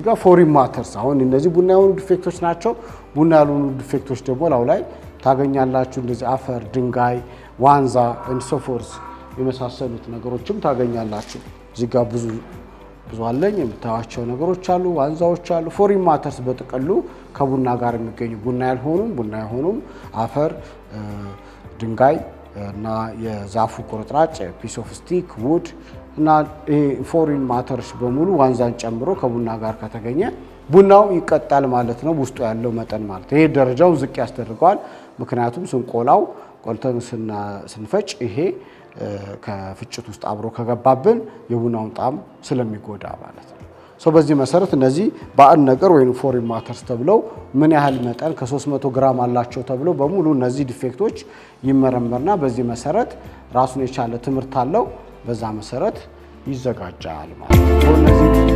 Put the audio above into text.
ጋር ፎሪን ማተርስ አሁን እነዚህ ቡና የሆኑ ዲፌክቶች ናቸው። ቡና ያልሆኑ ዲፌክቶች ደግሞ ላው ላይ ታገኛላችሁ። እንደዚህ አፈር፣ ድንጋይ፣ ዋንዛ and so forth የመሳሰሉት ነገሮችም ታገኛላችሁ። እዚህ ጋር ብዙ አለኝ የምታዋቸው ነገሮች አሉ፣ ዋንዛዎች አሉ። ፎሪን ማተርስ በጥቅሉ ከቡና ጋር የሚገኙ ቡና ያልሆኑም አፈር፣ ድንጋይ እና የዛፉ ቁርጥራጭ ፒስ ኦፍ ስቲክ ውድ እና ፎሪን ማተርስ በሙሉ ዋንዛን ጨምሮ ከቡና ጋር ከተገኘ ቡናው ይቀጣል ማለት ነው። ውስጡ ያለው መጠን ማለት ይሄ ደረጃውን ዝቅ ያስደርገዋል። ምክንያቱም ስንቆላው ቆልተን ስንፈጭ ይሄ ከፍጭት ውስጥ አብሮ ከገባብን የቡናውን ጣዕም ስለሚጎዳ ማለት ነው። በዚህ መሰረት እነዚህ ባዕድ ነገር ወይም ፎሪን ማተርስ ተብለው ምን ያህል መጠን ከ300 ግራም አላቸው ተብለው በሙሉ እነዚህ ዲፌክቶች ይመረመርና በዚህ መሰረት ራሱን የቻለ ትምህርት አለው። በዛ መሰረት ይዘጋጃል ማለት ነው።